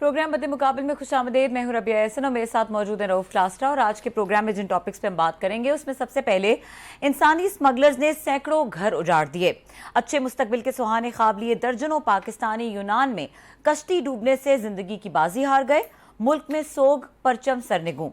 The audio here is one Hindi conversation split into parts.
प्रोग्राम बदे मुकाबले में खुशामदीद। मैं हूं रबिया एहसन और मेरे साथ मौजूद है रऊफ क्लास्टा। और आज के प्रोग्राम में जिन टॉपिक्स पे हम बात करेंगे उसमें सबसे पहले इंसानी स्मगलर्स ने सैकड़ों घर उजाड़ दिए, अच्छे मुस्तकबिल के सुहाने ख्वाब लिए दर्जनों पाकिस्तानी यूनान में कश्ती डूबने से जिंदगी की बाजी हार गए, मुल्क में सोग परचम सरनिगूं,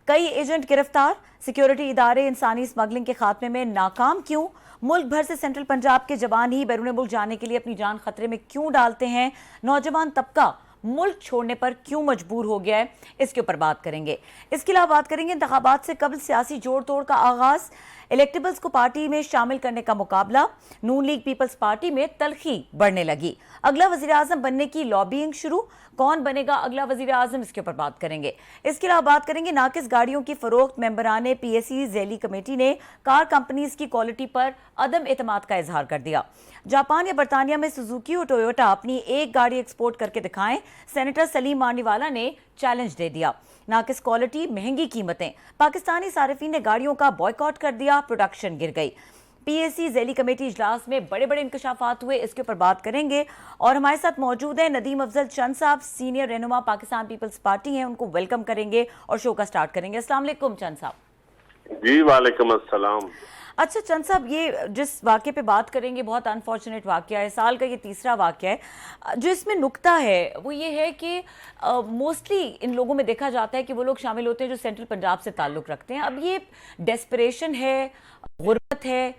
कई एजेंट गिरफ्तार, सिक्योरिटी इदारे इंसानी स्मगलिंग के खात्मे में नाकाम क्यों, मुल्क भर से सेंट्रल पंजाब के जवान ही बैरून मुल्क जाने के लिए अपनी जान खतरे में क्यों डालते हैं, नौजवान तबका मुल्क छोड़ने पर क्यों मजबूर हो गया है, इसके ऊपर बात करेंगे। इसके अलावा बात करेंगे इंतखाबात से कबल सियासी जोड़ तोड़ का आगाज, इलेक्टेबल्स को पार्टी में शामिल करने का मुकाबला, नून लीग पीपल्स पार्टी में तलखी बढ़ने लगी, अगला वजीर आजम बनने की लॉबिंग शुरू, कौन बनेगा अगला वजीर आजम, इसके ऊपर बात करेंगे। इसके अलावा बात करेंगे नाकिस गाड़ियों की फरोख्त, मेंबराने पीएससी जैली कमेटी ने कार कंपनीज की क्वालिटी पर अदम एतमाद का इजहार कर दिया। जापान या बरतानिया में सुजुकी और टोयोटा अपनी एक गाड़ी एक्सपोर्ट करके दिखाएं, सेनेटर सलीम मानीवाला ने चैलेंज दे दिया। नाकिस क्वालिटी, महंगी कीमतें, पाकिस्तानी सारिफीन ने गाड़ियों का बॉयकॉट कर दिया, प्रोडक्शन गिर गई। पीएससी जैली कमेटी इजलास में बड़े बड़े इंकशाफात हुए, इसके ऊपर बात करेंगे। और हमारे साथ मौजूद हैं नदीम अफजल चंद साहब, सीनियर रहनुमा पाकिस्तान पीपल्स पार्टी हैं, उनको वेलकम करेंगे और शो का स्टार्ट करेंगे। अस्सलाम वालेकुम चंद साहब। जी वालेकुम अस्सलाम। अच्छा चंद साहब, ये जिस वाक़े पे बात करेंगे बहुत अनफॉर्चुनेट वाक़या है, साल का ये तीसरा वाक़या है। जो इसमें नुक्ता है वो ये है कि मोस्टली इन लोगों में देखा जाता है कि वो लोग शामिल होते हैं जो सेंट्रल पंजाब से ताल्लुक़ रखते हैं। अब ये डेस्परेशन है, गुर्बत है,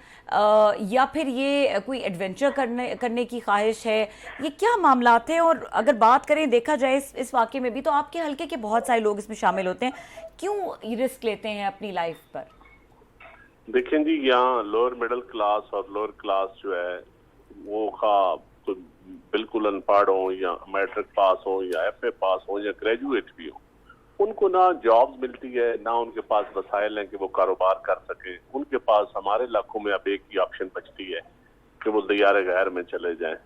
या फिर ये कोई एडवेंचर करने की ख्वाहिश है, ये क्या मामलात हैं? और अगर बात करें, देखा जाए इस वाक़े में भी तो आपके हल्के के बहुत सारे लोग इसमें शामिल होते हैं, क्यों रिस्क लेते हैं अपनी लाइफ पर? देखें जी, यहाँ लोअर मिडिल क्लास और लोअर क्लास जो है वो तो बिल्कुल अनपढ़ हो या मैट्रिक पास हो या एफए पास हो या ग्रेजुएट भी हो, उनको ना जॉब्स मिलती है, ना उनके पास वसाइल हैं कि वो कारोबार कर सके। उनके पास हमारे इलाकों में अब एक ही ऑप्शन बचती है कि वो दियारे गैर में चले जाएं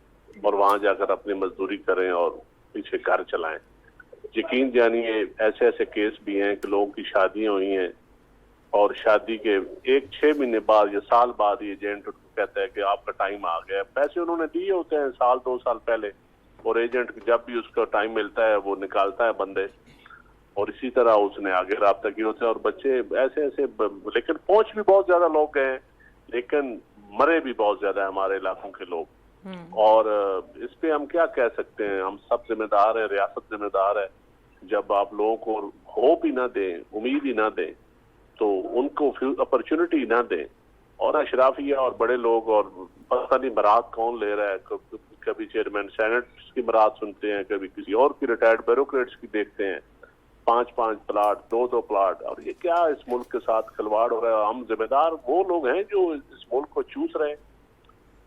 और वहां जाकर अपनी मजदूरी करें और पीछे घर चलाएं। यकीन जानिए ऐसे ऐसे केस भी हैं कि लोगों की शादियां हुई हैं और शादी के 6 महीने बाद या साल बाद ये एजेंट कहता है कि आपका टाइम आ गया। पैसे उन्होंने दिए होते हैं साल 2 साल पहले, और एजेंट जब भी उसका टाइम मिलता है वो निकालता है बंदे, और इसी तरह उसने आगे राब्ता किया होता है। और बच्चे ऐसे ऐसे, लेकिन पहुंच भी बहुत ज्यादा लोग गए, लेकिन मरे भी बहुत ज्यादा है हमारे इलाकों के लोग। और इस पे हम क्या कह सकते हैं, हम सब जिम्मेदार है, रियासत जिम्मेदार है। जब आप लोगों को होप ही ना दें, उम्मीद ही ना दें, तो उनको अपॉर्चुनिटी ना दें, और अशराफिया और बड़े लोग, और पता नहीं बारात कौन ले रहा है, कभी चेयरमैन सेनेट की बारात सुनते हैं, कभी किसी और की रिटायर्ड ब्यूरोक्रेट्स की देखते हैं, 5-5 प्लाट, 2-2 प्लाट, और ये क्या इस मुल्क के साथ खिलवाड़ हो रहा है। हम जिम्मेदार वो लोग हैं जो इस मुल्क को चूस रहे हैं,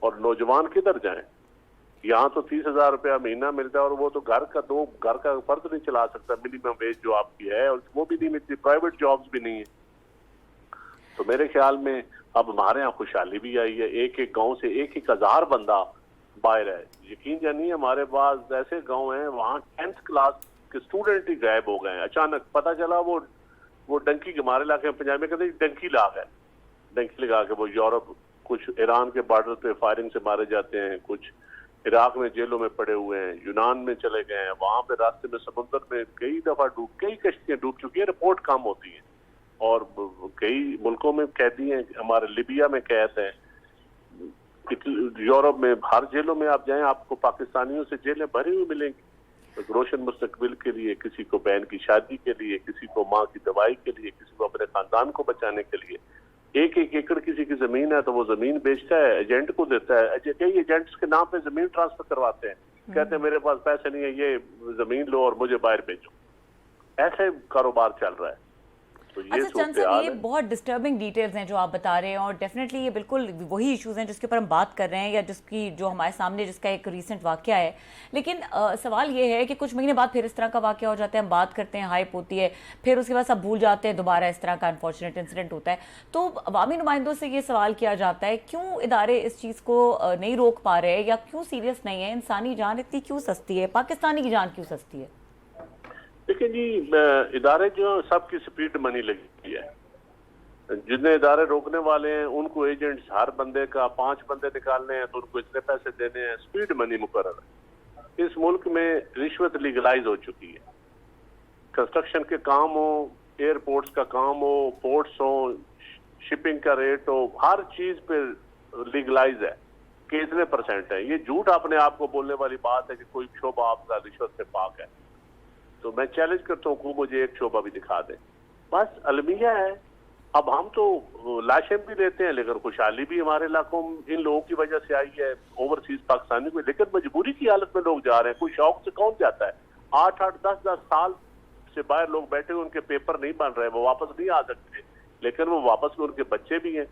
और नौजवान किधर जाएं? यहाँ तो 30,000 रुपया महीना मिलता है, और वो तो घर का फर्ज नहीं चला सकता, मिनिमम वेज जो आपकी है, और वो भी नहीं मिलती, प्राइवेट जॉब्स भी नहीं है। तो मेरे ख्याल में अब हमारे यहाँ खुशहाली भी आई है, एक एक गांव से 1,000 बंदा बाहर है। यकीन जानिए हमारे पास ऐसे गांव हैं वहाँ 10th क्लास के स्टूडेंट ही गायब हो गए। अचानक पता चला वो डंकी के, हमारे इलाके में पंजाब में कहते हैं डंकी ला गए, डंकी लगा के वो यूरोप, कुछ ईरान के बॉर्डर पे फायरिंग से मारे जाते हैं, कुछ इराक में जेलों में पड़े हुए हैं, यूनान में चले गए हैं, वहां पे रास्ते में समुद्र में कई दफा कई कश्तियां डूब चुकी है, रिपोर्ट कम होती है। और कई मुल्कों में कैदी हैं, हमारे लिबिया में कैद हैं, यूरोप में हर जेलों में आप जाएं आपको पाकिस्तानियों से जेलें भरी हुई मिलेंगी, रोशन मुस्तकबिल के लिए, किसी को बहन की शादी के लिए, किसी को माँ की दवाई के लिए, किसी को अपने खानदान को बचाने के लिए। 1-1 एकड़ किसी की जमीन है तो वो जमीन बेचता है, एजेंट को देता है। कई एजेंट्स के नाम पे जमीन ट्रांसफर करवाते हैं, कहते हैं मेरे पास पैसे नहीं है, ये जमीन लो और मुझे बाहर बेचो। ऐसे कारोबार चल रहा है। तो ये अच्छा चंद साहब, ये बहुत डिस्टर्बिंग डिटेल्स हैं जो आप बता रहे हैं, और डेफिनेटली ये बिल्कुल वही इश्यूज हैं जिसके ऊपर हम बात कर रहे हैं, या जो हमारे सामने जिसका एक रीसेंट वाकया है। लेकिन सवाल ये है कि कुछ महीने बाद फिर इस तरह का वाकया हो जाता है, हम बात करते हैं, हाइप होती है, फिर उसके बाद सब भूल जाते हैं, दोबारा इस तरह का अनफॉर्चुनेट इंसिडेंट होता है। तो अवामी नुमाइंदों से ये सवाल किया जाता है, क्यों इदारे इस चीज़ को नहीं रोक पा रहे, या क्यों सीरियस नहीं है? इंसानी जान इतनी क्यों सस्ती है, पाकिस्तानी की जान क्यों सस्ती है? देखिए जी, इदारे जो सबकी स्पीड मनी लगी है, जितने इदारे रोकने वाले हैं उनको एजेंट्स हर बंदे का 5 बंदे निकालने हैं तो उनको इतने पैसे देने हैं, स्पीड मनी मुकर्रर है। इस मुल्क में रिश्वत लीगलाइज हो चुकी है। कंस्ट्रक्शन के काम हो, एयरपोर्ट्स का काम हो, पोर्ट्स हो, शिपिंग का रेट हो, हर चीज पे लीगलाइज है कि इतने % है। ये झूठ अपने आप को बोलने वाली बात है कि कोई शोबा आपका रिश्वत से पाक है। तो मैं चैलेंज करता हूँ कि मुझे एक शोबा भी दिखा दे। बस अलमिया है। अब हम तो लाशें भी लेते हैं, लेकिन खुशहाली भी हमारे इलाकों में इन लोगों की वजह से आई है, ओवरसीज पाकिस्तानी को। लेकिन मजबूरी की हालत में लोग जा रहे हैं। कोई शौक से कौन जाता है? 8-8, 10-10 साल से बाहर लोग बैठे हुए, उनके पेपर नहीं बन रहे, वो वापस नहीं आ सकते। लेकिन वो वापस में उनके बच्चे भी हैं,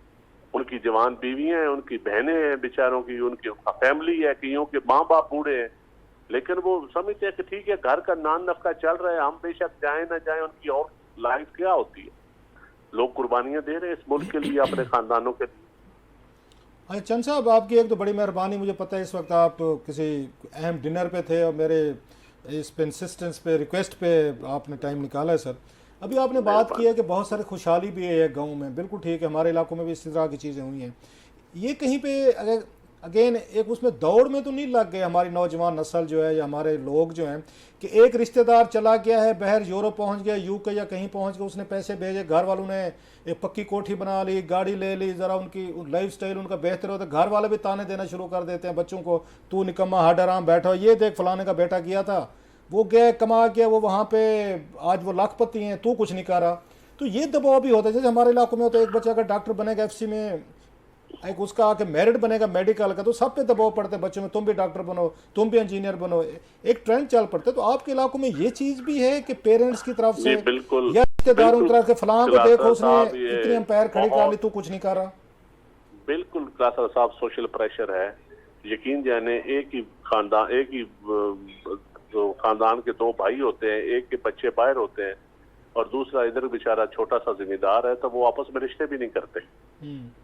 उनकी जवान बीवियां हैं, उनकी बहनें हैं बेचारों की, उनकी फैमिली है, कईयों के माँ बाप बूढ़े हैं। लेकिन वो समझते हैं कि ठीक है, घर का नान नफका चल रहा है, हम बेशक जाए ना जाए, उनकी और लाइफ क्या होती है। लोग कुर्बानियां दे रहे हैं इस मुल्क के लिए, अपने खानदानों के लिए। अच्छा चंद साहब, आपकी एक तो बड़ी मेहरबानी। मुझे पता है इस वक्त आप किसी अहम डिनर पे थे और मेरे इस पे इंसिस्टेंस पे, रिक्वेस्ट पे आपने टाइम निकाला है सर। अभी आपने बात की है कि बहुत सारी खुशहाली भी है गांव में, बिल्कुल ठीक है, हमारे इलाकों में भी इसी तरह की चीज़ें हुई हैं। ये कहीं पे अगर अगेन एक उसमें दौड़ में तो नहीं लग गए हमारी नौजवान नस्ल जो है या हमारे लोग जो हैं कि एक रिश्तेदार चला गया है बाहर, यूरोप पहुंच गया, यूके या कहीं पहुंच गया, उसने पैसे भेजे, घर वालों ने एक पक्की कोठी बना ली, गाड़ी ले ली, ज़रा उनकी लाइफ स्टाइल उनका बेहतर होता है, घर वाले भी ताने देना शुरू कर देते हैं बच्चों को, तू निकम्मा हाड आराम बैठा, ये देख फलाने का बेटा किया था, वो गया कमा गया, वो वहाँ पे आज वो लाखपति हैं, तू कुछ नहीं कर रहा। तो ये दबाव भी होता है। जैसे हमारे इलाकों में होता है, एक बच्चा अगर डॉक्टर बनेगा एफसी में, एक उसका आके मेरिट बनेगा मेडिकल का, तो सब पे दबाव पड़ते हैं बच्चों में, तुम भी डॉक्टर बनो, तुम भी इंजीनियर बनो, एक ट्रेंड चल पड़ता है। तो आपके इलाकों में ये चीज भी है कि पेरेंट्स की तरफ से या रिश्तेदारों की तरफ से, फलां को देखो उसने इतनी एम्पायर खड़ी कर ली, तू कुछ नहीं कर रहा। बिल्कुल कासर साहब, सोशल प्रेशर है। यकीन जाने एक ही खानदान, एक ही जो खानदान के 2 भाई होते हैं, एक के बच्चे बाहर होते हैं और दूसरा इधर बेचारा छोटा सा जिम्मेदार है, तो वो आपस में रिश्ते भी नहीं करते,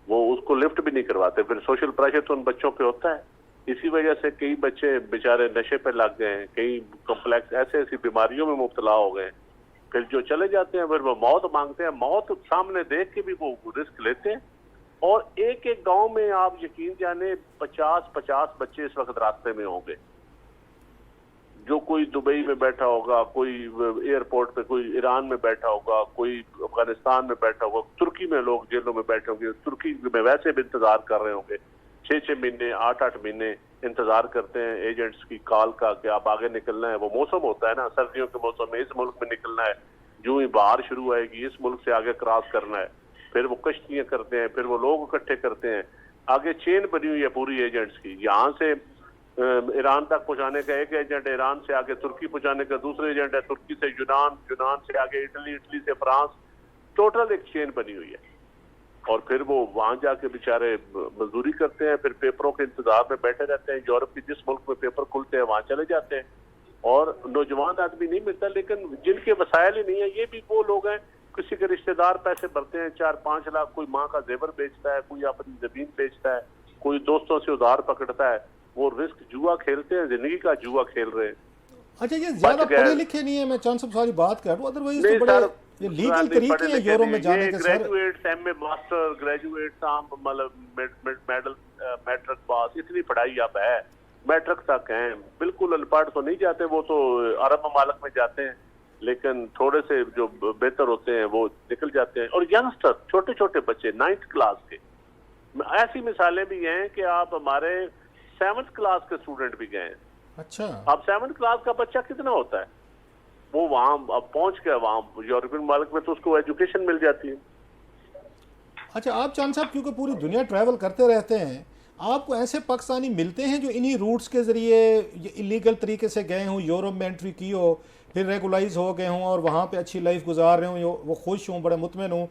वो उसको लिफ्ट भी नहीं करवाते। फिर सोशल प्रेशर तो उन बच्चों पे होता है। इसी वजह से कई बच्चे बेचारे नशे पे लग गए हैं, कई कॉम्प्लेक्स ऐसी बीमारियों में मुब्तला हो गए। फिर जो चले जाते हैं, फिर वो मौत मांगते हैं, मौत सामने देख के भी वो रिस्क लेते हैं। और एक एक गांव में आप यकीन जाने 50-50 बच्चे इस वक्त रास्ते में होंगे। जो कोई दुबई में बैठा होगा, कोई एयरपोर्ट पे, कोई ईरान में बैठा होगा, कोई अफगानिस्तान में बैठा होगा, तुर्की में लोग जेलों में बैठे होंगे, तुर्की में वैसे भी इंतजार कर रहे होंगे, 6-6 महीने 8-8 महीने इंतजार करते हैं एजेंट्स की कॉल का कि आप आगे निकलना है। वो मौसम होता है ना, सर्दियों के मौसम में इस मुल्क में निकलना है, जो ही बाहर शुरू आएगी इस मुल्क से आगे क्रॉस करना है। फिर वो कश्तियां करते हैं, फिर वो लोग इकट्ठे करते हैं, आगे चेन बनी हुई है पूरी एजेंट्स की। यहाँ से ईरान तक पहुंचाने का एक एजेंट, ईरान से आगे तुर्की पहुंचाने का दूसरा एजेंट है, तुर्की से यूनान, यूनान से आगे इटली, इटली से फ्रांस, टोटल एक चेन बनी हुई है। और फिर वो वहां जाके बेचारे मजदूरी करते हैं, फिर पेपरों के इंतजार में बैठे रहते हैं। यूरोप के जिस मुल्क में पेपर खुलते हैं वहां चले जाते हैं और नौजवान आदमी नहीं मिलता। लेकिन जिनके वसाइल ही नहीं है, ये भी वो लोग हैं, किसी के रिश्तेदार पैसे भरते हैं 4-5 लाख, कोई माँ का जेवर बेचता है, कोई अपनी जमीन बेचता है, कोई दोस्तों से उधार पकड़ता है। वो रिस्क जुआ खेलते हैं, जिंदगी का जुआ खेल रहे हैं। अच्छा, ये ज्यादा पढ़े लिखे नहीं है, मैं चंद साहब सारी बात कर रहा हूँ, अदरवाइज तो बड़े ये लीगल तरीके हैं यूरोप में जाने के। Sir graduate, MA, master, graduate, मतलब मेडल, मैट्रिक पास, इतनी पढ़ाई अब है, मैट्रिक तक है। बिल्कुल अनपढ़ तो नहीं जाते, वो तो अरब ममालिक में जाते हैं, लेकिन थोड़े से जो बेहतर होते हैं वो निकल जाते हैं। और यंगस्टर, छोटे छोटे बच्चे 9th क्लास के, ऐसी मिसालें भी हैं कि आप हमारे 7th क्लास के स्टूडेंट भी गए हैं। अच्छा, अब 7th क्लास का बच्चा कितना होता है, वो वहां अब पहुंच गया, वहां यूरोपियन मुल्क में तो उसको एजुकेशन मिल जाती है। अच्छा, आप चंद साहब क्योंकि पूरी दुनिया ट्रैवल करते रहते हैं, आपको ऐसे पाकिस्तानी मिलते हैं जो इन्हीं रूट्स के जरिए इलीगल तरीके से गए हों, यूरोप में एंट्री की हो, फिर रेगुलाइज हो गए हों और वहाँ पे अच्छी लाइफ गुजार रहे हों, वो खुश हों, बड़े मुतमिन हों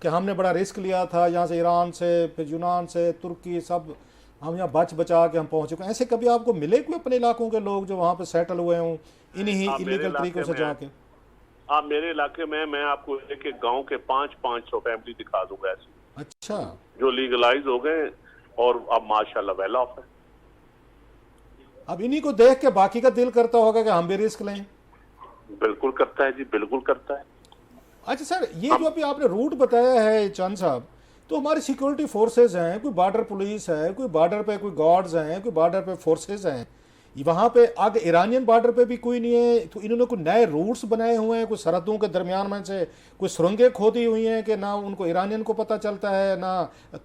कि हमने बड़ा रिस्क लिया था, यहाँ से ईरान से, फिर यूनान से, तुर्की, सब हम यहाँ बच बचा के हम पहुँचे। ऐसे कभी आपको मिले कोई अपने इलाकों के लोग जो वहाँ पे सेटल हुए हों इन्हीं इलीगल तरीकों से जाके? आप मेरे इलाके में, मैं आपको एक एक गाँव के 500-500 फैमिली दिखा दूंगा ऐसी। अच्छा, जो लीगलाइज हो गए और अब माशाल्लाह वेल ऑफ है। अब इन्हीं को देख के बाकी का दिल करता होगा कि हम भी रिस्क लें। बिल्कुल करता है जी, बिल्कुल करता है। अच्छा सर, ये जो अभी आपने रूट बताया है चंद साहब, तो हमारी सिक्योरिटी फोर्सेज हैं, कोई बॉर्डर पुलिस है, कोई बॉर्डर पे कोई गार्ड्स हैं, कोई बॉर्डर पे फोर्सेज हैं, वहाँ पे आगे ईरानियन बॉर्डर पे भी कोई नहीं है, तो इन्होंने कोई नए रूट्स बनाए हुए हैं, कोई सरहदों के दरमियान में से कोई सुरंगें खोदी हुई हैं कि ना उनको ईरानियन को पता चलता है, ना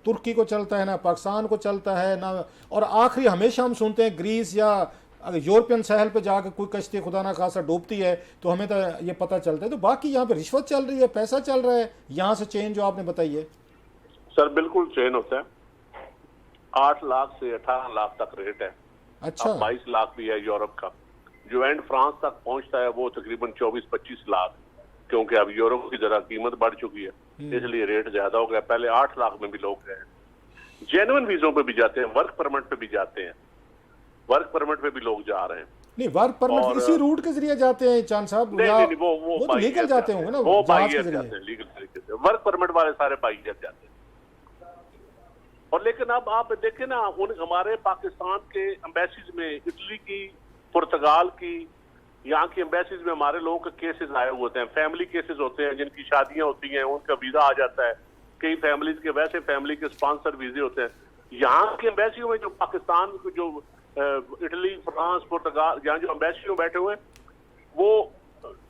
तुर्की को चलता है, ना पाकिस्तान को चलता है, ना। और आखिरी हमेशा हम सुनते हैं ग्रीस या अगर यूरोपियन सहल पे जाकर कोई कश्ती खुदा ना खासा डूबती है तो हमें तो ये पता चलता है। तो बाकी यहाँ पे रिश्वत चल रही है, पैसा चल रहा है, यहाँ से चेन जो आपने बताई है। सर बिल्कुल चेन होता है, 8 लाख से 18 लाख तक रेट है। अच्छा, अब 22 लाख भी है यूरोप का। जो एंड फ्रांस तक पहुंचता है वो तकरीबन 24-25 लाख, क्योंकि अब यूरो की जरा कीमत बढ़ चुकी है इसलिए रेट ज्यादा हो गया। पहले 8 लाख में भी लोग गए। जेन्युइन वीजों पे भी जाते हैं, वर्क परमिट पे भी जाते हैं, वर्क परमिट पे भी लोग जा रहे हैं। नहीं वर्क परमिट इसी रूट के जरिए जाते हैं चांद साहब? नहीं, वो तो लीगल जाते होंगे ना, वो जहाज के बाइयर जरिए। जाते हैं लीगल तरीके से। वर्क परमिट वाले सारे बाइयर जाते हैं। और लेकिन अब आप देखें ना, उन हमारे पाकिस्तान के एम्बेसीज में, इटली की, पुर्तगाल की, यहाँ की एम्बेसीज में हमारे लोगों के केसेस आए हुए होते हैं। फैमिली केसेस होते हैं जिनकी शादियां होती हैं, उनका वीजा आ जाता है। कई फैमिलीज के वैसे फैमिली के स्पॉन्सर वीजे होते हैं। यहाँ की एम्बेसियों में जो पाकिस्तान के जो इटली, फ्रांस, पुर्तगाल, यहाँ जो एम्बेसी में बैठे हुए हैं वो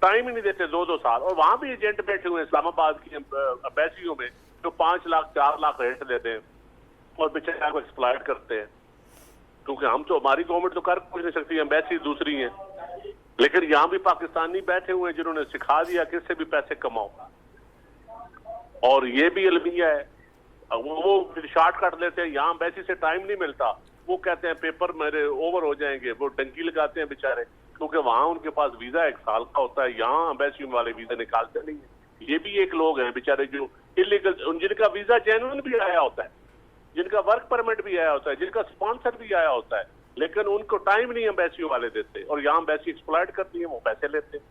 टाइम ही नहीं देते 2-2 साल। और वहां भी एजेंट बैठे हुए हैं इस्लामाबाद की एम्बेसियों में जो 5 लाख 4 लाख रेट देते हैं और बेचारे को एक्सप्लॉइट करते हैं। क्योंकि हम तो, हमारी गवर्नमेंट तो कर कुछ नहीं सकती, एम्बेसी दूसरी है। लेकिन यहाँ भी पाकिस्तानी बैठे हुए हैं जिन्होंने सिखा दिया किससे भी पैसे कमाओ। और ये भी अलमिया है, वो शॉर्टकट लेते हैं। यहाँ एम्बेसी से टाइम नहीं मिलता, वो कहते हैं पेपर मेरे ओवर हो जाएंगे, वो डंकी लगाते हैं बेचारे, क्योंकि वहां उनके पास वीजा 1 साल का होता है। यहाँ एम्बेसी वाले वीजा निकालते नहीं है। ये भी एक लोग हैं बेचारे जो इलीगल, जिनका वीजा जेन्युइन भी आया होता है, जिनका वर्क परमिट भी आया होता है, जिनका स्पॉन्सर भी आया होता है, लेकिन उनको टाइम नहीं एम्बेसी वाले देते और यहाँ एम्बेसी एक्सप्लॉइट करती है, वो पैसे लेते हैं।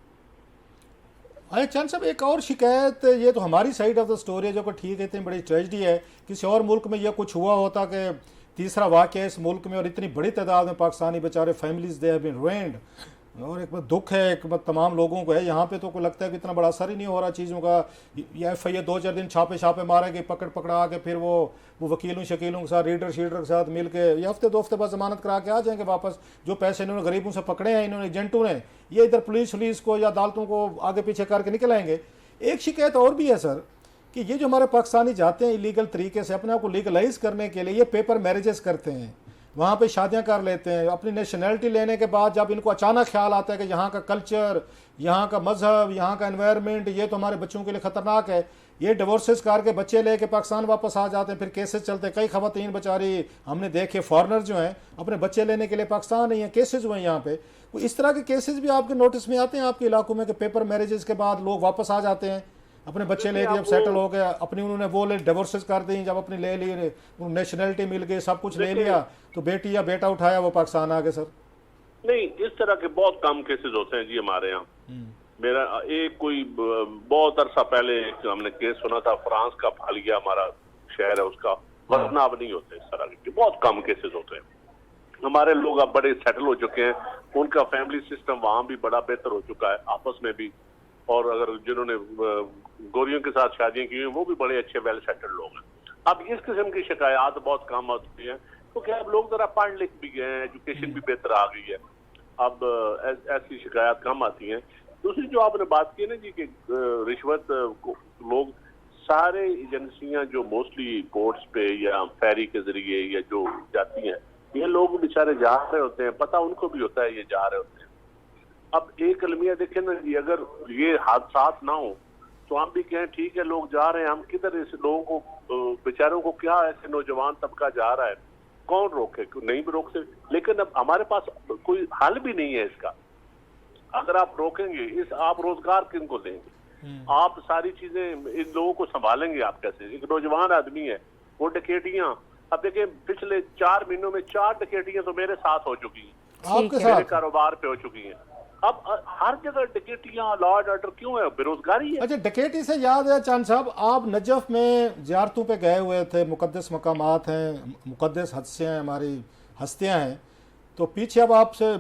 अरे चंद साहब, एक और शिकायत, ये तो हमारी साइड ऑफ द स्टोरी है जो कि ठीक है, इतनी बड़ी ट्रेजेडी है। किसी और मुल्क में यह कुछ हुआ होता कि तीसरा वाक़या है इस मुल्क में और इतनी बड़ी तादाद में पाकिस्तानी बेचारे families they have been ruined, और एक दुख है, एक तमाम लोगों को है। यहाँ पे तो कोई लगता है कि इतना बड़ा असर ही नहीं हो रहा चीज़ों का। ये FIA 2-4 दिन छापे मारेंगे, पकड़ा के फिर वो वकीलों शकीलों के साथ, रीडर शीडर के साथ मिल के ये हफ्ते 2 हफ्ते बाद जमानत करा के आ जाएंगे वापस। जो पैसे इन्होंने गरीबों से पकड़े हैं, इन्होंने एजेंटों ने, ये इधर पुलिस को या अदालतों को आगे पीछे करके निकल आएंगे। एक शिकायत और भी है सर कि ये जो हमारे पाकिस्तानी जाते हैं इलीगल तरीके से अपने आप को लीगलाइज करने के लिए, ये पेपर मैरिजेस करते हैं, वहाँ पे शादियाँ कर लेते हैं। अपनी नेशनैलिटी लेने के बाद जब इनको अचानक ख्याल आता है कि यहाँ का कल्चर, यहाँ का मजहब, यहाँ का एनवायरनमेंट ये तो हमारे बच्चों के लिए ख़तरनाक है, ये डिवोर्सेस करके बच्चे लेके पाकिस्तान वापस आ जाते हैं। फिर केसेस चलते हैं, कई ख़वातीन बेचारी हमने देखे फॉरनर जो हैं अपने बच्चे लेने के लिए पाकिस्तान नहीं है, केसेस हुए यहाँ पे। तो इस तरह के केसेस भी आपके नोटिस में आते हैं आपके इलाकों में कि पेपर मैरिजेस के बाद लोग वापस आ जाते हैं अपने बच्चे लेके, जब सेटल हो गया, अपनी उन्होंने वो ले डिवोर्सेस कर दी, जब अपनी ले ली, नेशनैलिटी मिल गई, सब कुछ ले लिया, तो बेटी या बेटा उठाया वो पाकिस्तान आ गए। सर नहीं, इस तरह के बहुत कम केसेस होते हैं जी हमारे यहाँ। मेरा एक कोई बहुत अरसा पहले हमने केस सुना था, फ्रांस का फालिया हमारा शहर है उसका, वरना अब नहीं होते इस तरह के, बहुत कम केसेस होते हैं। हमारे लोग अब बड़े सेटल हो चुके हैं, उनका फैमिली सिस्टम वहां भी बड़ा बेहतर हो चुका है आपस में भी। और अगर जिन्होंने गोरियों के साथ शादियां की हुई वो भी बड़े अच्छे वेल सेटल्ड लोग हैं। अब इस किस्म की शिकायत बहुत कम होती है, क्योंकि अब लोग जरा पढ़ लिख भी गए हैं, एजुकेशन भी बेहतर आ गई है, अब ऐसी शिकायत कम आती हैं। दूसरी जो आपने बात की ना जी कि रिश्वत को लोग, सारे एजेंसियां जो मोस्टली कोर्ट्स पे या फेरी के जरिए या जो जाती हैं, ये लोग बेचारे जा रहे होते हैं, पता उनको भी होता है ये जा रहे होते हैं। अब एक अलमिया देखें ना जी, अगर ये हादसात ना हो तो हम भी कहें ठीक है लोग जा रहे हैं, हम किधर इस लोगों को बेचारों को, क्या ऐसे नौजवान तबका जा रहा है, कौन रोके? नहीं भी रोक सकते, लेकिन अब हमारे पास कोई हल भी नहीं है इसका। अगर आप रोकेंगे इस, आप रोजगार किनको देंगे? आप सारी चीजें इन लोगों को संभालेंगे आप कैसे? एक नौजवान आदमी है, वो डकैतियां, अब देखिए पिछले 4 महीनों में 4 डकैतियां तो मेरे साथ हो चुकी हैं, आपके मेरे साथ कारोबार पे हो चुकी हैं। अब हर जगह डकैतियां, लॉ एंड ऑर्डर क्यों है? बेरोजगारी है। अच्छा, डकैती से याद है चांद साहब, आप नजफ में जियारतों पे गए हुए थे, मुकद्दस मकामात हैं, मुकद्दस हस्तियाँ हमारी हस्तियाँ हैं, तो पीछे अब आपसे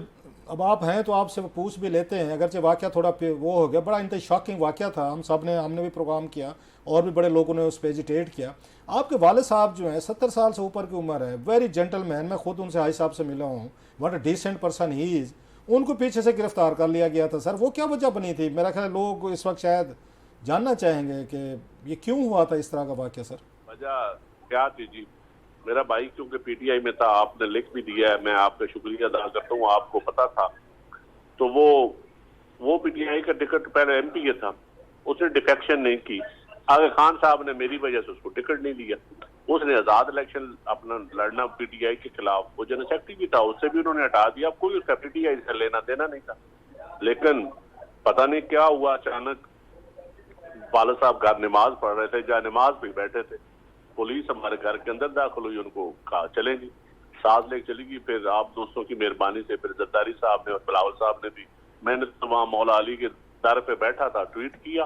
अब आप हैं तो आपसे पूछ भी लेते हैं, अगरचे वाक़या थोड़ा वो हो गया, बड़ा इंतहा शॉकिंग वाक़या था, हमने भी प्रोग्राम किया और भी बड़े लोगों ने उस पर एजिटेट किया। आपके वाले साहब जो हैं 70 साल से ऊपर की उम्र है, वेरी जेंटलमैन, मैं खुद उनसे हाई साहब से मिला हूँ, what a decent person he is, उनको पीछे से गिरफ्तार कर लिया गया था सर। वो क्या वजह बनी थी? मेरा ख्याल लोग इस वक्त शायद जानना चाहेंगे कि ये क्यों हुआ था इस तरह का वाक़या सर। वजह क्या थी जी? मेरा भाई क्योंकि पीटीआई में था, आपने लिख भी दिया है, मैं आपका शुक्रिया अदा करता हूँ, आपको पता था। तो वो पीटीआई का टिकट पहले एमपी का था, उसने डिफेक्शन नहीं की, आगे खान साहब ने मेरी वजह से उसको टिकट नहीं दिया, उसने आजाद इलेक्शन अपना लड़ना पीटीआई के खिलाफ, वो जनरल सेक्रेटरी भी था, उससे भी उन्होंने हटा दिया, कोई उसका पीटीआई से लेना देना नहीं था। लेकिन पता नहीं क्या हुआ, अचानक वाले साहब घर नमाज पढ़ रहे थे, जहाँ नमाज पे बैठे थे, पुलिस हमारे घर के अंदर दाखिल हुई, उनको कहा चलेंगी, साथ लेके चली गई। फिर आप दोस्तों की मेहरबानी से फिर जरदारी साहब ने और बिलावल साहब ने भी, मैंने तो वहाँ मौला अली के दर पे बैठा था, ट्वीट किया,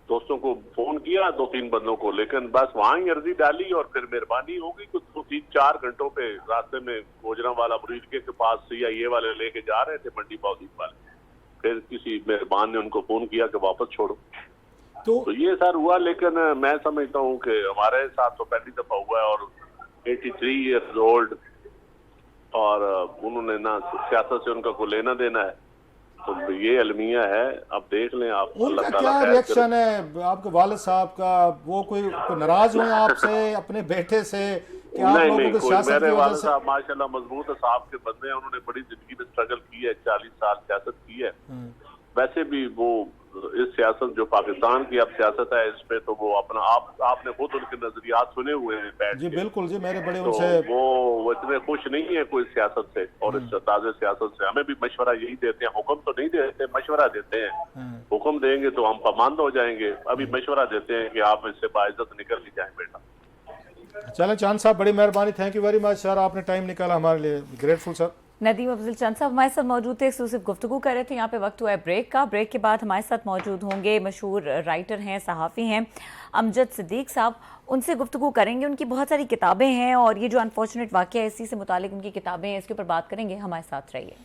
दोस्तों को फोन किया 2-3 बंदों को, लेकिन बस वहां ही अर्जी डाली और फिर मेहरबानी हो गई। कुछ 3-4 घंटों पे रास्ते में गोजरावाला मुरीद के पास CIA वाले लेके जा रहे थे, मंडी बाउदीन वाले, फिर किसी मेहरबान ने उनको फोन किया कि वापस छोड़ो। तो ये सर हुआ। लेकिन मैं समझता हूँ कि हमारे साथ तो पहली दफा हुआ है, और 83 ईयर्स ओल्ड, और उन्होंने ना सियासत से उनका कोई लेना देना है, तो ये अलमिया है। अब देख लें आप, उनका क्या रिएक्शन है आपके वालिद साहब का? वो कोई नाराज हुए आपसे, अपने बेटे से, कि आप लोगों को सियासत की वजह से? साहब माशाल्लाह मजबूत है, साहब के बंदे हैं, उन्होंने बड़ी जिंदगी में स्ट्रगल की है, 40 साल सियासत की है। वैसे भी वो इस सियासत जो पाकिस्तान की अब सियासत है, इस पे तो वो अपना आपने खुद उनके नजरियात सुने हुए हैं बैठ जी। बिल्कुल जी, मेरे बड़े तो उनसे वो इतने खुश नहीं है कोई सियासत से, और इस ताज़े सियासत से। हमें भी मशवरा यही देते हैं, हुक्म तो नहीं देते, मशवरा देते हैं। हुक्म देंगे तो हम पाबंद हो जाएंगे, अभी मशवरा देते हैं कि आप इससे बाइज्जत निकल ही जाएं बेटा। चलें चांद साहब, बड़ी मेहरबानी, thank you very much sir, आपने टाइम निकाला हमारे लिए, ग्रेटफुल सर। नदीम अफजल चंद साहब हमारे साथ मौजूद थे, एक्सक्लूसिव गुफ्तगू कर रहे थे। यहाँ पे वक्त हुआ है ब्रेक का। ब्रेक के बाद हमारे साथ मौजूद होंगे मशहूर राइटर हैं, सहाफ़ी हैं अमजद सिद्दीक साहब, उनसे गुफ्तगू करेंगे। उनकी बहुत सारी किताबें हैं और ये जो अनफॉर्चुनेट वाक़या है इसी से मुतालिक उनकी किताबें हैं, इसके ऊपर बात करेंगे। हमारे साथ रहिए।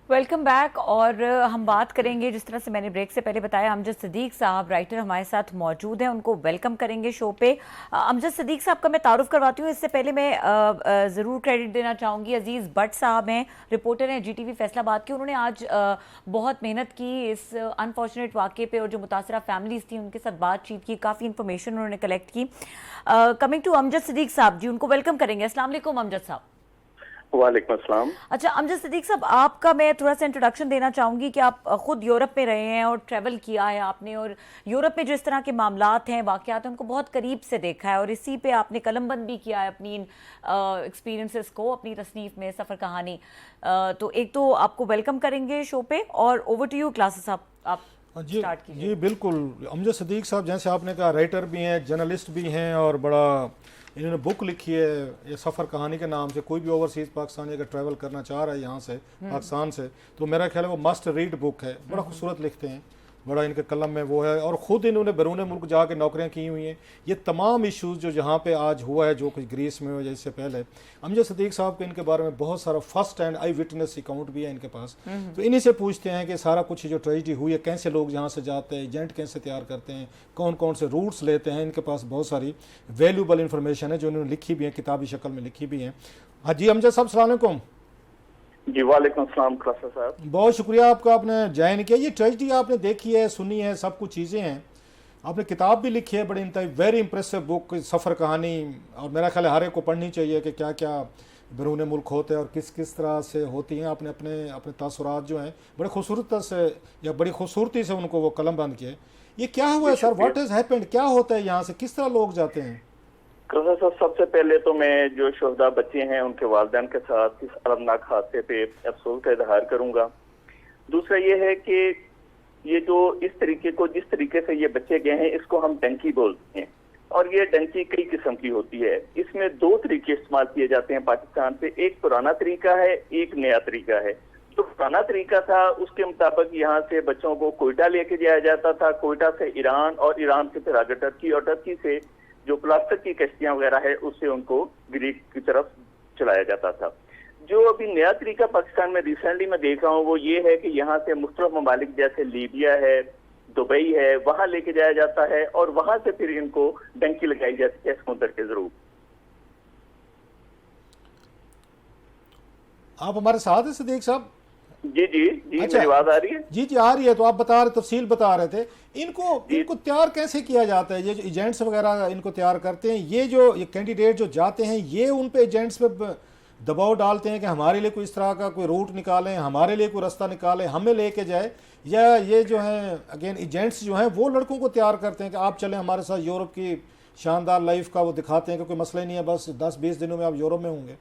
Welcome back. और हम बात करेंगे, जिस तरह से मैंने ब्रेक से पहले बताया, अमजद सिद्दीक साहब राइटर हमारे साथ मौजूद हैं, उनको वेलकम करेंगे शो पे। अमजद सिद्दीक साहब का मैं तारुफ करवाती हूँ, इससे पहले मैं ज़रूर क्रेडिट देना चाहूँगी, अजीज़ भट्ट साहब हैं, रिपोर्टर हैं GTV फैसलाबाद के। उन्होंने आज बहुत मेहनत की इस अनफॉर्चुनेट वाक़े पे, और जो मुतासरा फैमिलीज़ थी उनके साथ बातचीत की, काफ़ी इन्फॉर्मेशन उन्होंने कलेक्ट की। कमिंग टू अमजद सिद्दीक साहब जी, उनको वेलकम करेंगे। अस्सलाम वालेकुम अमजद साहब। वालेकुम अस्सलाम। अच्छा अमजद सिद्दीक साहब, आपका मैं थोड़ा सा इंट्रोडक्शन देना चाहूँगी कि आप खुद यूरोप में रहे हैं और ट्रैवल किया है आपने, और यूरोप में जो इस तरह के मामलात हैं, वाक़यात हैं, उनको बहुत करीब से देखा है, और इसी पे आपने कलमबंद भी किया है अपनी एक्सपीरियंसेस को, अपनी तसनीफ में सफ़र कहानी। तो एक तो आपको वेलकम करेंगे शो पे, और ओवर टू यू क्लासेस साहब, आप जी स्टार्ट कीजिए। जी बिल्कुल। अमजद सिद्दीक साहब जैसे आपने कहा, राइटर भी हैं, जर्नलिस्ट भी हैं, और बड़ा इन्होंने बुक लिखी है ये सफ़र कहानी के नाम से। कोई भी ओवरसीज़ पाकिस्तानी अगर ट्रैवल करना चाह रहा है यहाँ से पाकिस्तान से, तो मेरा ख्याल है वो मस्ट रीड बुक है। बड़ा खूबसूरत लिखते हैं, बड़ा इनके कलम में वो है, और ख़ुद इन्होंने बैरून मुल्क जाके नौकरियाँ की हुई हैं। ये तमाम इशूज़ जो जहाँ पे आज हुआ है, जो कुछ ग्रीस में हुआ इससे पहले, अमजद सिद्दीक साहब के इनके बारे में बहुत सारा first and I witness account भी है इनके पास। तो इन्हीं से पूछते हैं कि सारा कुछ जो ट्रेजिडी हुई है, कैसे लोग यहाँ से जाते हैं, एजेंट कैसे तैयार करते हैं, कौन कौन से रूट्स लेते हैं। इनके पास बहुत सारी वैल्यूबल इंफॉर्मेशन है जो इन्होंने लिखी भी है, किताबी शक्ल में लिखी भी है। हाँ जी अमजद साहब, अस्सलाम वालेकुम। जी वालेकुम अस्सलाम खलासा साहब, बहुत शुक्रिया आपका, आपने ज्वाइन किया। ये ट्रेजिडी आपने देखी है, सुनी है, सब कुछ चीज़ें हैं, आपने किताब भी लिखी है, बड़ी वेरी इंप्रेसिव बुक, सफ़र कहानी, और मेरा ख्याल है हर एक को पढ़नी चाहिए कि क्या क्या बैरून मुल्क होते हैं और किस किस तरह से होती हैं। आपने अपने अपने तासुरात जो हैं बड़े खूबसूरत से या बड़ी खूबसूरती से उनको वो कलम बंद किए। ये क्या हुआ है सर, व्हाट हैज़ हैपेंड, क्या होता है यहाँ से, किस तरह लोग जाते हैं? खलासा साहब, सबसे पहले तो मैं जो शोहदा बच्चे हैं उनके वालिदैन के साथ इस अलमनाक हादसे पे अफसोस का इजहार करूंगा। दूसरा ये है कि ये जो इस तरीके को, जिस तरीके से ये बच्चे गए हैं, इसको हम डंकी बोलते हैं, और ये डंकी कई किस्म की होती है। इसमें 2 तरीके इस्तेमाल किए जाते हैं पाकिस्तान से, एक पुराना तरीका है, एक नया तरीका है। जो पुराना तरीका था उसके मुताबिक यहाँ से बच्चों को कोयटा लेके जाया जाता था, कोयटा से ईरान, और ईरान से फिर आगे टर्की, और टर्की से जो प्लास्टिक की कश्तियां वगैरह है उससे उनको ग्रीक की तरफ चलाया जाता था। जो अभी नया तरीका पाकिस्तान में रिसेंटली मैं देख रहा हूँ वो ये है कि यहाँ से मुख्तलिफ ममालिक जैसे लीबिया है, दुबई है, वहां लेके जाया जाता है और वहां से फिर इनको डंकी लगाई जाती है समुद्र के जरूर। आप हमारे साथ हैं सिद्दीक साहब? जी जी जी, अच्छा, मेरी आवाज आ रही है? जी जी आ रही है। तो आप बता रहे, तफसील बता रहे थे। इनको तैयार कैसे किया जाता है? ये जो एजेंट्स वगैरह इनको तैयार करते हैं, ये कैंडिडेट जो जाते हैं, ये उन पे एजेंट्स पे दबाव डालते हैं कि हमारे लिए कोई इस तरह का कोई रूट निकालें, हमारे लिए कोई रास्ता निकालें, हमें लेके जाए, या ये जो हैं अगेन एजेंट्स जो हैं वो लड़कों को तैयार करते हैं कि आप चलें हमारे साथ, यूरोप की शानदार लाइफ का वो दिखाते हैं कि कोई मसला ही नहीं है, बस 10-20 दिनों में आप यूरोप में होंगे?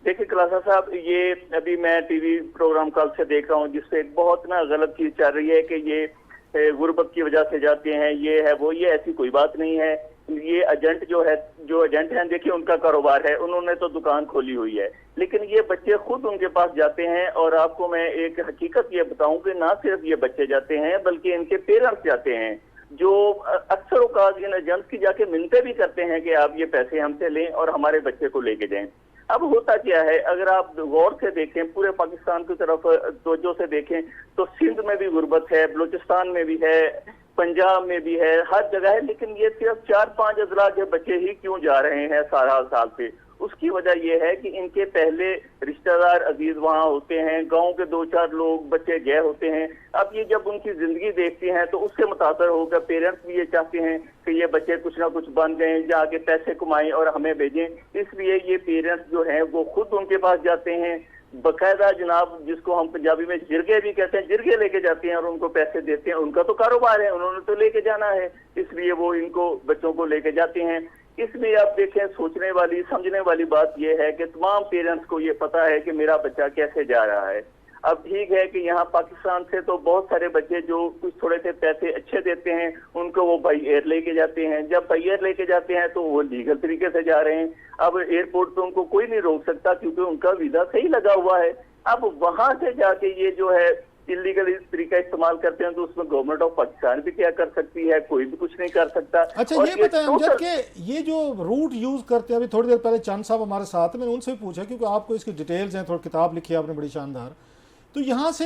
देखिए खलासा साहब, ये अभी मैं टीवी प्रोग्राम कल से देख रहा हूँ जिससे एक बहुत ना गलत चीज चल रही है कि ये गुर्बत की वजह से जाते हैं, ये है वो, ये ऐसी कोई बात नहीं है। ये एजेंट जो एजेंट हैं, देखिए उनका कारोबार है, उन्होंने तो दुकान खोली हुई है, लेकिन ये बच्चे खुद उनके पास जाते हैं। और आपको मैं एक हकीकत ये बताऊं कि ना सिर्फ ये बच्चे जाते हैं बल्कि इनके पेरेंट्स जाते हैं, जो अक्सर औकात इन एजेंट्स की जाके मिन्नतें भी करते हैं कि आप ये पैसे हमसे लें और हमारे बच्चे को लेके जाएं। अब होता क्या है, अगर आप गौर से देखें, पूरे पाकिस्तान की तरफ तवज्जो से देखें तो सिंध में भी गुर्बत है, बलूचिस्तान में भी है, पंजाब में भी है, हर जगह है, लेकिन ये सिर्फ 4-5 अजला के बच्चे ही क्यों जा रहे हैं सारा साल से? उसकी वजह यह है कि इनके पहले रिश्तेदार अजीज वहां होते हैं, गांव के 2-4 लोग बच्चे गए होते हैं। अब ये जब उनकी जिंदगी देखते हैं तो उससे मुतासर होकर पेरेंट्स भी ये चाहते हैं कि ये बच्चे कुछ ना कुछ बन जाएं, जाके पैसे कमाएं और हमें भेजें। इसलिए ये पेरेंट्स जो हैं वो खुद उनके पास जाते हैं, बकायदा जनाब, जिसको हम पंजाबी में जिरगे भी कहते हैं, जिरगे लेके जाते हैं और उनको पैसे देते हैं। उनका तो कारोबार है, उन्होंने तो लेके जाना है, इसलिए वो इनको बच्चों को लेके जाते हैं। इसलिए आप देखें, सोचने वाली समझने वाली बात यह है कि तमाम पेरेंट्स को ये पता है कि मेरा बच्चा कैसे जा रहा है। अब ठीक है कि यहाँ पाकिस्तान से तो बहुत सारे बच्चे जो कुछ थोड़े से पैसे अच्छे देते हैं उनको वो बाई एयर लेके जाते हैं। जब बाई एयर लेके जाते हैं तो वो लीगल तरीके से जा रहे हैं। अब एयरपोर्ट पे उनको कोई नहीं रोक सकता क्योंकि उनका वीजा सही लगा हुआ है। अब वहां से जाके ये जो है इलीगल तरीका इस्तेमाल करते हैं तो उसमें गवर्नमेंट ऑफ पाकिस्तान भी क्या कर सकती है? कोई भी कुछ नहीं कर सकता। अच्छा, ये बताएं अमजद के ये जो रूट यूज करते हैं, अभी थोड़ी देर पहले चंद साहब हमारे साथ, मैंने उनसे पूछा क्योंकि आपको इसकी डिटेल्स हैं, थोड़ी किताब लिखी है आपने बड़ी शानदार, तो यहाँ से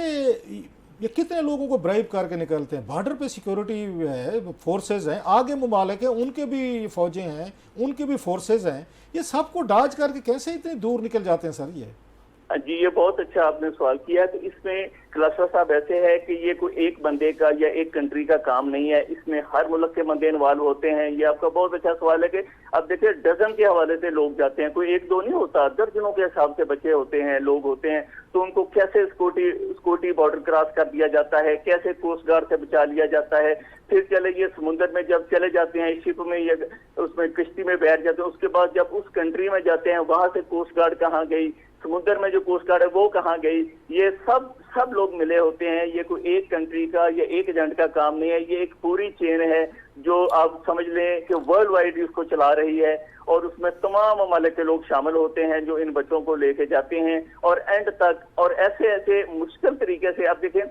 ये कितने लोगों को ब्राइब करके निकलते हैं? बॉर्डर पे सिक्योरिटी है, फोर्सेज हैं, आगे मुमालिक हैं, उनके भी फौजें हैं, उनके भी फोर्सेज हैं, ये सबको डाज करके कैसे इतनी दूर निकल जाते हैं सर? ये जी, ये बहुत अच्छा आपने सवाल किया। तो इसमें क्लस्टर साहब ऐसे है कि ये कोई एक बंदे का या एक कंट्री का काम नहीं है, इसमें हर मुल्क के बंदे इन्वॉल्व होते हैं। ये आपका बहुत अच्छा सवाल है कि अब देखिए डजन के हवाले से लोग जाते हैं, कोई एक दो नहीं होता, दर्जनों के हिसाब से बच्चे होते हैं, लोग होते हैं। तो उनको कैसे स्कूटी बॉर्डर क्रॉस कर दिया जाता है, कैसे कोस्ट गार्ड से बचा लिया जाता है, फिर चले ये समुद्र में जब चले जाते हैं, शिप में या उसमें किश्ती में बैठ जाते हैं, उसके बाद जब उस कंट्री में जाते हैं वहां से कोस्ट गार्ड कहाँ गई, समुद्र में जो कोस्ट गार्ड है वो कहाँ गई, ये सब लोग मिले होते हैं। ये कोई एक कंट्री का या एक एजेंट का काम नहीं है, ये एक पूरी चेन है जो आप समझ लें कि वर्ल्ड वाइड इसको चला रही है। और उसमें तमाम ममालिक के लोग शामिल होते हैं जो इन बच्चों को लेके जाते हैं और एंड तक, और ऐसे मुश्किल तरीके से। आप देखें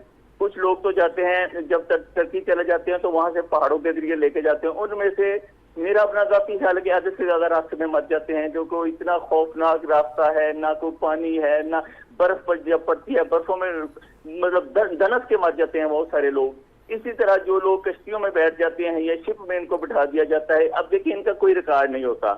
कुछ लोग तो जाते हैं, जब तक टर्की चले जाते हैं तो वहां से पहाड़ों के जरिए लेके जाते हैं। उनमें से मेरा अपना जाती ख्याल है कि आधे से ज्यादा रास्ते में मर जाते हैं, जो कोई इतना खौफनाक रास्ता है, ना कोई पानी है, ना बर्फ पर जब पड़ती है बर्फों में मतलब धनस के मर जाते हैं बहुत सारे लोग। इसी तरह जो लोग कश्तियों में बैठ जाते हैं या शिप में इनको बिठा दिया जाता है। अब देखिए इनका कोई रिकॉर्ड नहीं होता,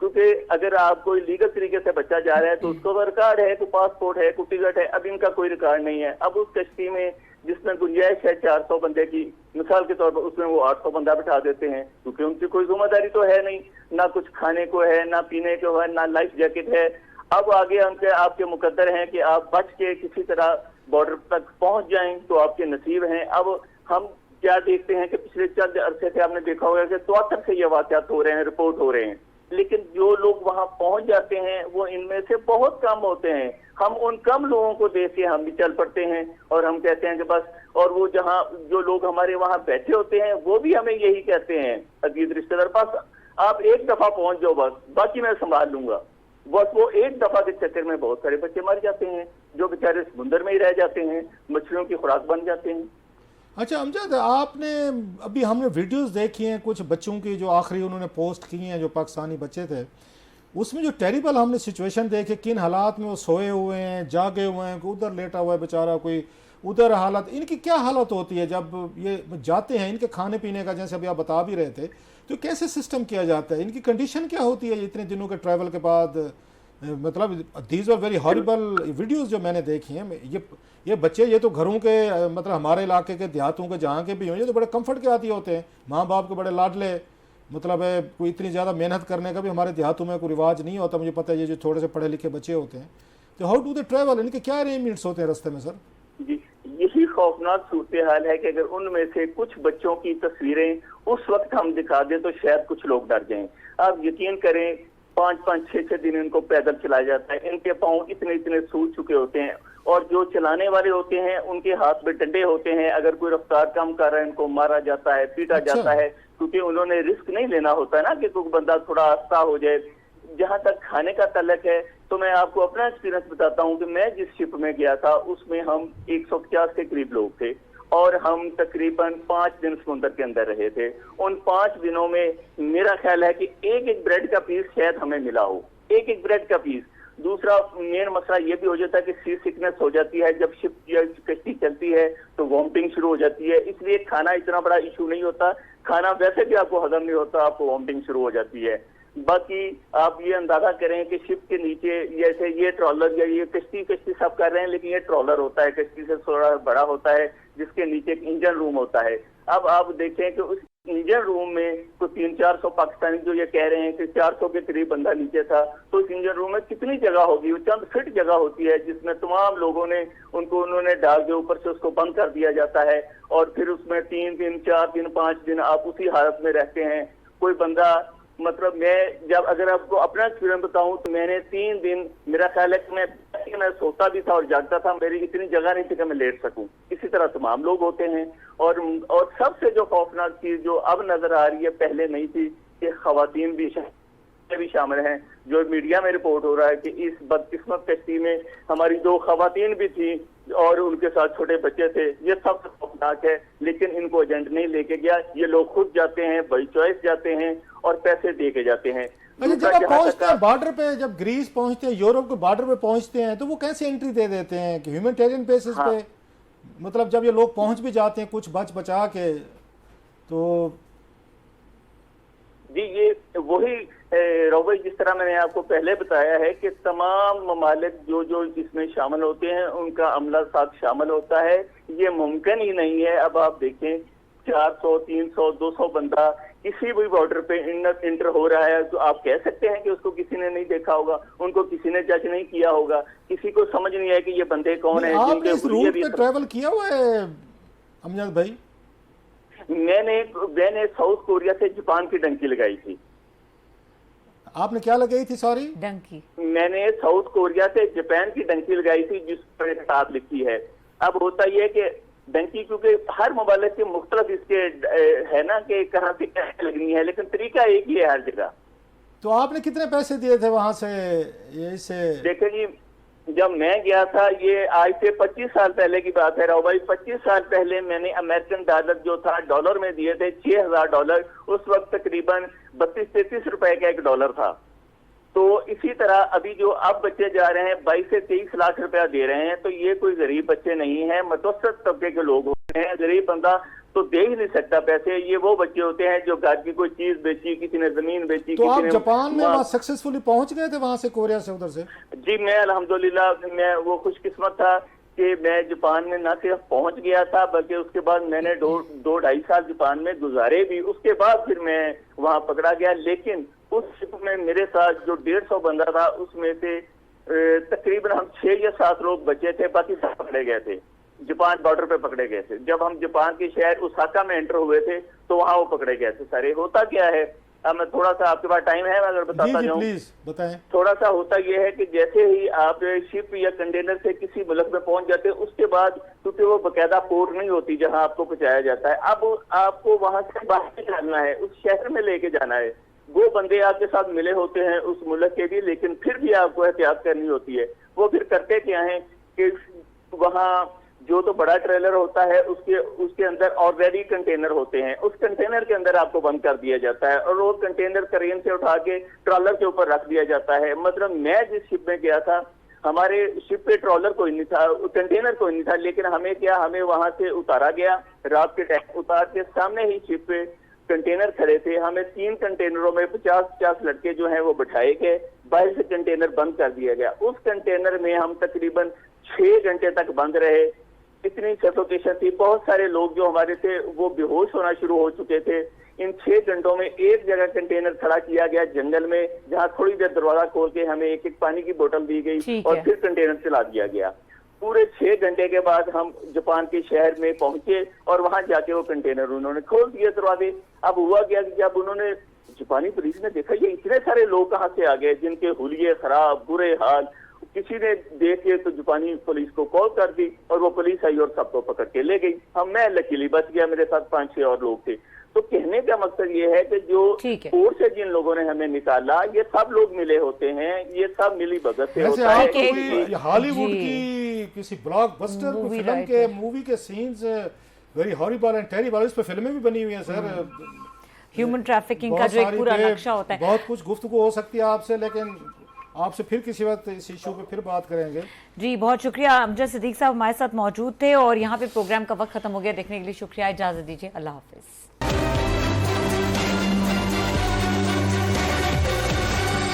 क्योंकि अगर आप कोई लीगल तरीके से बच्चा जा रहा है तो उसका रिकॉर्ड है, कोई पासपोर्ट है, कोई टिकट है। अब इनका कोई रिकॉर्ड नहीं है। अब उस कश्ती में जिसमें गुंजाइश है 400 बंदे की, मिसाल के तौर पर उसमें वो 800 बंदा बिठा देते हैं, क्योंकि उनकी कोई जिम्मेदारी तो है नहीं, ना कुछ खाने को है, ना पीने को है, ना लाइफ जैकेट है। अब आगे हमसे आपके मुकद्दर हैं कि आप बच के किसी तरह बॉर्डर तक पहुंच जाएं तो आपके नसीब हैं। अब हम क्या देखते हैं कि पिछले चंद अरसे से आपने देखा होगा कि 74 से ये वाकयात हो रहे हैं, रिपोर्ट हो रहे हैं, लेकिन जो लोग वहां पहुंच जाते हैं वो इनमें से बहुत कम होते हैं। हम उन कम लोगों को देख के हम भी चल पड़ते हैं और हम कहते हैं कि बस, और वो जहां जो लोग हमारे वहां बैठे होते हैं वो भी हमें यही कहते हैं, अजीज रिश्तेदार, बस आप एक दफा पहुंच जाओ, बस बाकी मैं संभाल लूंगा। बस वो एक दफा के चक्कर में बहुत सारे बच्चे मर जाते हैं, जो बेचारे समुद्र में ही रह जाते हैं, मछलियों की खुराक बन जाते हैं। अच्छा अमजद, आपने अभी हमने वीडियोस देखी हैं कुछ बच्चों की जो आखिरी उन्होंने पोस्ट की हैं, जो पाकिस्तानी बच्चे थे, उसमें जो टेरिबल हमने सिचुएशन देखे, किन हालात में वो सोए हुए हैं, जागे हुए हैं, कोई उधर लेटा हुआ है बेचारा, कोई उधर हालत, इनकी क्या हालत होती है जब ये जाते हैं? इनके खाने पीने का जैसे अभी आप बता भी रहे थे, तो कैसे सिस्टम किया जाता है? इनकी कंडीशन क्या होती है इतने दिनों के ट्रैवल के बाद? मतलब these are very horrible videos जो मैंने देखी हैं। ये बच्चे, ये तो घरों के मतलब हमारे इलाके के देहातों के जहाँ के भी हों, ये तो बड़े कंफर्ट के आती होते हैं, माँ बाप के बड़े लाडले, मतलब है कोई इतनी ज़्यादा मेहनत करने का भी हमारे देहातों में कोई रिवाज नहीं होता, मुझे पता है। ये जो थोड़े से पढ़े लिखे बच्चे होते हैं, तो हाउ डू दे ट्रैवल? इनके क्या अरेंजमेंट्स होते हैं रास्ते में सर? जी, यही खौफनाक सूरत हाल है कि अगर उनमें से कुछ बच्चों की तस्वीरें उस वक्त हम दिखा दें तो शायद कुछ लोग डर जाएं। आप यकीन करें, 5-5, 6-6 दिन इनको पैदल चलाया जाता है, इनके पाँव इतने इतने सूज चुके होते हैं, और जो चलाने वाले होते हैं उनके हाथ में डंडे होते हैं। अगर कोई रफ्तार कम कर रहा है, इनको मारा जाता है, पीटा जाता है, क्योंकि उन्होंने रिस्क नहीं लेना होता है ना कि कोई बंदा थोड़ा आस्था हो जाए। जहां तक खाने का तल्लक है, तो मैं आपको अपना एक्सपीरियंस बताता हूं कि मैं जिस शिप में गया था उसमें हम 150 के करीब लोग थे, और हम तकरीबन 5 दिन समुद्र के अंदर रहे थे। उन 5 दिनों में मेरा ख्याल है कि एक एक ब्रेड का पीस शायद हमें मिला हो, एक एक ब्रेड का पीस। दूसरा मेन मसला ये भी हो जाता है कि सी सिकनेस हो जाती है, जब शिप या कश्ती चलती है तो वॉमिटिंग शुरू हो जाती है, इसलिए खाना इतना बड़ा इशू नहीं होता। खाना वैसे भी आपको हजम नहीं होता, आपको वॉमिटिंग शुरू हो जाती है। बाकी आप ये अंदाजा करें कि शिप के नीचे जैसे ये ट्रॉलर या ये कश्ती सब कर रहे हैं, लेकिन ये ट्रॉलर होता है, कश्ती से थोड़ा बड़ा होता है, जिसके नीचे एक इंजन रूम होता है। अब आप देखें कि उस इंजन रूम में कोई 300-400 पाकिस्तानी, जो ये कह रहे हैं कि 400 के करीब बंदा नीचे था, तो इस इंजन रूम में कितनी जगह होगी? वो चंद फीट जगह होती है, जिसमें तमाम लोगों ने उन्होंने डाल के ऊपर से उसको बंद कर दिया जाता है, और फिर उसमें 3 दिन 4 दिन 5 दिन आप उसी हालत में रहते हैं। कोई बंदा, मतलब मैं जब अगर आपको अपना एक्सपीरियंस बताऊं तो मैंने 3 दिन, मेरा ख्याल है कि मैं सोता भी था और जागता था, मेरी इतनी जगह नहीं थी कि मैं लेट सकूं। इसी तरह तमाम लोग होते हैं। और सबसे जो खौफनाक चीज जो अब नजर आ रही है, पहले नहीं थी, कि खवातीन भी शामिल हैं। जो मीडिया में रिपोर्ट हो रहा है कि इस बदकिस्मत कश्ती में हमारी 2 खवातीन भी थी और उनके साथ छोटे बच्चे थे। ये सब खौफनाक है, लेकिन इनको एजेंट नहीं लेके गया, ये लोग खुद जाते हैं, बाई चॉइस जाते हैं और पैसे दे के जाते हैं। जब आप पहुंचते हैं बॉर्डर पे, जब ग्रीस पहुंचते हैं, यूरोप के बॉर्डर पे पहुंचते हैं, तो वो कैसे एंट्री दे देते हैं कि ह्यूमैनिटेरियन बेसिस पे? मतलब जब ये लोग पहुंच भी जाते हैं कुछ बचा के, तो जी ये वही रवै, जिस तरह मैंने आपको पहले बताया है कि तमाम ममालिक जो इसमें शामिल होते हैं, उनका अमला साथ शामिल होता है। ये मुमकिन ही नहीं है। अब आप देखें, 400, 300, 200 बंदा किसी भी बॉर्डर पे इंटर हो रहा है, तो आप कह सकते हैं कि उसको किसी ने नहीं देखा होगा, उनको किसी ने जज नहीं किया होगा, किसी को समझ नहीं आया कि ये बंदे कौन है। आपने इस रूट पे ट्रैवल किया हुआ है अमजद भाई? मैंने साउथ कोरिया से जापान की डंकी लगाई थी। आपने क्या लगाई थी? सॉरी, डंकी। मैंने साउथ कोरिया से जापान की डंकी लगाई थी, जिस पर साथ लिखी है। अब होता यह है कि डंकी, क्योंकि हर ममालिक के मुख्तलिफ इसके है ना कि कहाँ पे कैसे लगनी है, लेकिन तरीका एक ही है हर जगह। तो आपने कितने पैसे दिए थे वहां से? ये से देखें जी, जब मैं गया था, ये आज से 25 साल पहले की बात है राव भाई। 25 साल पहले मैंने अमेरिकन डॉलर जो था डॉलर में दिए थे $6000। उस वक्त तकरीबन 32-33 रुपए का एक डॉलर था। तो इसी तरह अभी जो अब बच्चे जा रहे हैं 22 से 23 लाख रुपया दे रहे हैं, तो ये कोई गरीब बच्चे नहीं है, मतवसत तबके के लोग होते हैं। गरीब बंदा तो दे ही नहीं सकता पैसे। ये वो बच्चे होते हैं जो घर की कोई चीज बेची, किसी ने जमीन बेची। तो आप जापान में वहाँ सक्सेसफुली पहुंच गए थे, वहां से कोरिया से उधर से? जी, मैं अल्हम्दुलिल्लाह, मैं वो खुशकिस्मत था कि मैं जापान में न सिर्फ पहुंच गया था, बल्कि उसके बाद मैंने 2-2.5 साल जापान में गुजारे भी। उसके बाद फिर मैं वहां पकड़ा गया। लेकिन उस शिप में मेरे साथ जो 150 बंदा था, उसमें से तकरीबन हम 6 या 7 लोग बचे थे, बाकी सब पकड़े गए थे। जापान बॉर्डर पे पकड़े गए थे। जब हम जापान के शहर ओसाका में एंटर हुए थे, तो वहां वो पकड़े गए थे सारे। होता क्या है, अब मैं थोड़ा सा, आपके पास टाइम है, मैं अगर बताता जाऊं? प्लीज बताएं। थोड़ा सा होता यह है कि जैसे ही आप शिप या कंटेनर से किसी मुल्क में पहुंच जाते हैं, उसके बाद क्योंकि वो बकायदा पोर्ट नहीं होती जहां आपको पहुंचाया जाता है, अब आपको वहां से बाहर जाना है, उस शहर में लेके जाना है। वो बंदे आपके साथ मिले होते हैं उस मुल्क के भी, लेकिन फिर भी आपको एहतियात करनी होती है। वो फिर करते क्या है कि वहाँ जो तो बड़ा ट्रेलर होता है उसके अंदर ऑलरेडी कंटेनर होते हैं, उस कंटेनर के अंदर आपको बंद कर दिया जाता है और वो कंटेनर क्रेन से उठा के ट्रॉलर के ऊपर रख दिया जाता है। मतलब मैं जिस शिप में गया था, हमारे शिप पे ट्रॉलर कोई नहीं था, कंटेनर कोई नहीं था, लेकिन हमें वहां से उतारा गया। रात के टाइम उतार के सामने ही शिप पे कंटेनर खड़े थे, हमें 3 कंटेनरों में 50-50 लड़के जो हैं वो बिठाए गए, बाहर से कंटेनर बंद कर दिया गया। उस कंटेनर में हम तकरीबन 6 घंटे तक बंद रहे। इतनी सफोकेशन थी, बहुत सारे लोग जो हमारे थे वो बेहोश होना शुरू हो चुके थे। इन 6 घंटों में एक जगह कंटेनर खड़ा किया गया जंगल में, जहां थोड़ी देर दरवाजा खोल के हमें एक पानी की बोतल दी गई और फिर कंटेनर चला दिया गया। पूरे 6 घंटे के बाद हम जापान के शहर में पहुंचे और वहां जाके वो कंटेनर उन्होंने खोल दिए दरवाजे। अब हुआ क्या कि जब उन्होंने, जापानी पुलिस ने देखा ये इतने सारे लोग कहाँ से आ गए जिनके हुलिये खराब, बुरे हाल, किसी ने देख के तो जापानी पुलिस को कॉल कर दी और वो पुलिस आई और सबको पकड़ के ले गई। मैं लकीली बच गया, मेरे साथ 5-6 और लोग थे। तो कहने का मकसद ये है कि जो कोर्ट से जिन लोगों ने हमें निकाला, ये सब लोग मिले होते हैं, ये सब मिली भगत से होता है। कोई हॉलीवुड की किसी ब्लॉकबस्टर फिल्म के मूवी के scenes very horrible and terrible, इस पे फिल्में भी बनी हुई हैं सर। ह्यूमन ट्रैफिकिंग का जो एक पूरा नक्शा होता है। बहुत कुछ गुफ्तगू हो सकती है आपसे, लेकिन आपसे फिर किसी वक्त इस इशू पे फिर बात करेंगे। जी बहुत शुक्रिया। अमजद सिद्दीक साहब हमारे साथ मौजूद थे और यहाँ पे प्रोग्राम का वक्त खत्म हो गया। देखने के लिए शुक्रिया, इजाजत दीजिए, अल्लाह हाफिज।